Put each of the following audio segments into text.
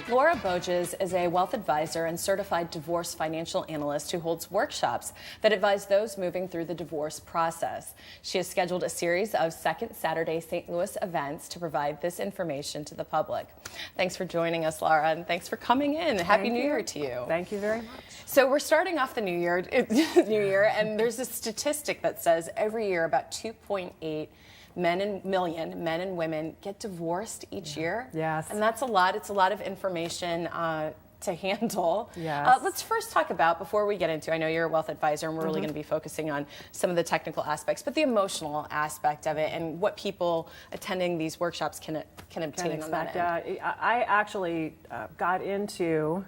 Laura Boedges is a wealth advisor and certified divorce financial analyst who holds workshops that advise those moving through the divorce process. She has scheduled a series of Second Saturday St. Louis events to provide this information to the public. Thanks for joining us, Laura, and thanks for coming in. Happy New Year to you. Thank you very much. So we're starting off the new year, and there's a statistic that says every year about 2.8 men and women get divorced each year. Yes. And that's a lot. It's a lot of information to handle. Yes. Let's first talk about, before we get into, I know you're a wealth advisor and we're really going to be focusing on some of the technical aspects, but the emotional aspect of it and what people attending these workshops can obtain on that end. I actually got into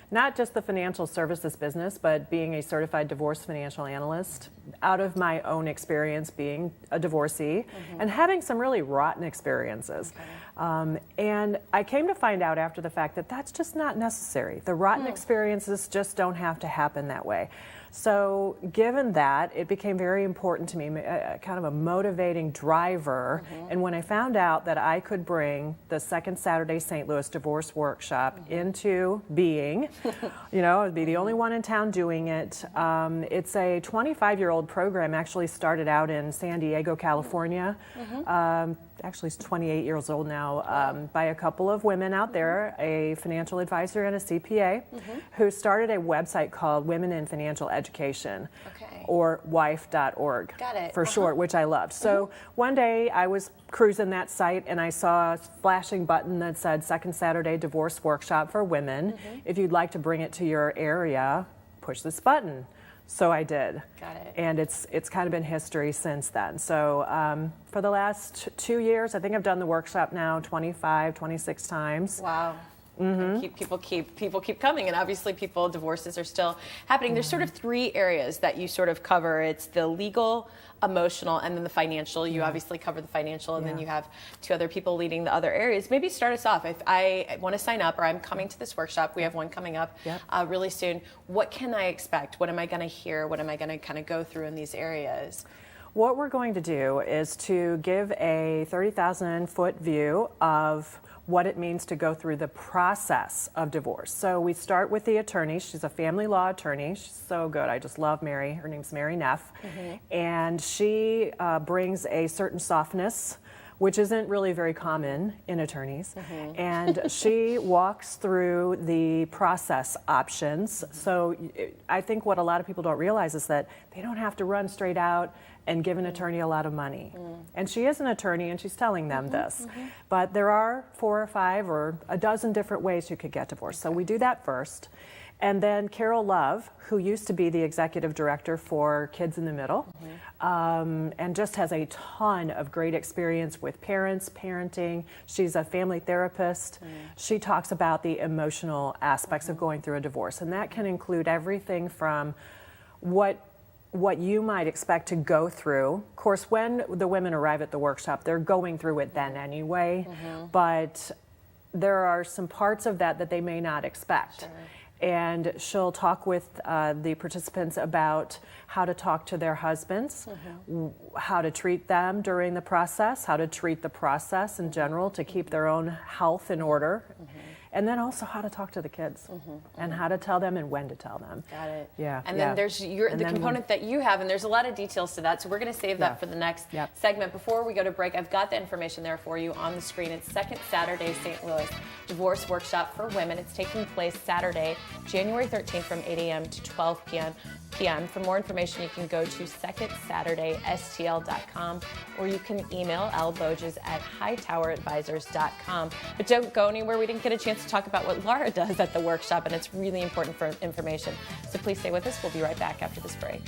not just the financial services business, but being a certified divorce financial analyst out of my own experience being a divorcee and having some really rotten experiences. Okay. And I came to find out after the fact that that's just not necessary. The rotten experiences just don't have to happen that way. So given that, it became very important to me, kind of a motivating driver. And when I found out that I could bring the Second Saturday St. Louis Divorce Workshop into being, you know, I'd be the only one in town doing it. It's a 25-year-old program, actually started out in San Diego, California. Actually, it's 28 years old now, by a couple of women out there, a financial advisor and a CPA, who started a website called Women in Financial Education, or wife.org for short, which I loved. So one day I was cruising that site and I saw a flashing button that said Second Saturday Divorce Workshop for Women. If you'd like to bring it to your area, push this button. So I did. Got it. And it's kind of been history since then. So for the last 2 years, I think I've done the workshop now 25, 26 times. Wow. People keep coming, and obviously divorces are still happening. There's sort of three areas that you sort of cover. It's the legal, emotional, and then the financial. You obviously cover the financial, and then you have two other people leading the other areas. Maybe start us off. If I want to sign up or I'm coming to this workshop, we have one coming up really soon. What can I expect? What am I going to hear? What am I going to kind of go through in these areas? What we're going to do is to give a 30,000-foot view of what it means to go through the process of divorce. So we start with the attorney. She's a family law attorney. She's so good. I just love Mary. Her name's Mary Neff. And she brings a certain softness, which isn't really very common in attorneys. And she walks through the process options. So I think what a lot of people don't realize is that they don't have to run straight out and give an attorney a lot of money. And she is an attorney and she's telling them this. But there are 4 or 5 or a dozen different ways you could get divorced. So we do that first. And then Carol Love, who used to be the executive director for Kids in the Middle, and just has a ton of great experience with parents, parenting. She's a family therapist. She talks about the emotional aspects of going through a divorce. And that can include everything from what you might expect to go through. Of course, when the women arrive at the workshop, they're going through it then anyway, but there are some parts of that they may not expect. And she'll talk with the participants about how to talk to their husbands, how to treat them during the process, how to treat the process in general to keep their own health in order. And then also how to talk to the kids and how to tell them and when to tell them. Got it. Yeah. And then there's the component that you have, and there's a lot of details to that, so we're going to save that for the next segment. Before we go to break, I've got the information there for you on the screen. It's Second Saturday St. Louis Divorce Workshop for Women. It's taking place Saturday, January 13th from 8 a.m. to 12 p.m. For more information, you can go to secondsaturdaystl.com or you can email lboedges at HighTowerAdvisors.com. But don't go anywhere. We didn't get a chance to talk about what Laura does at the workshop, and it's really important for information. So please stay with us. We'll be right back after this break.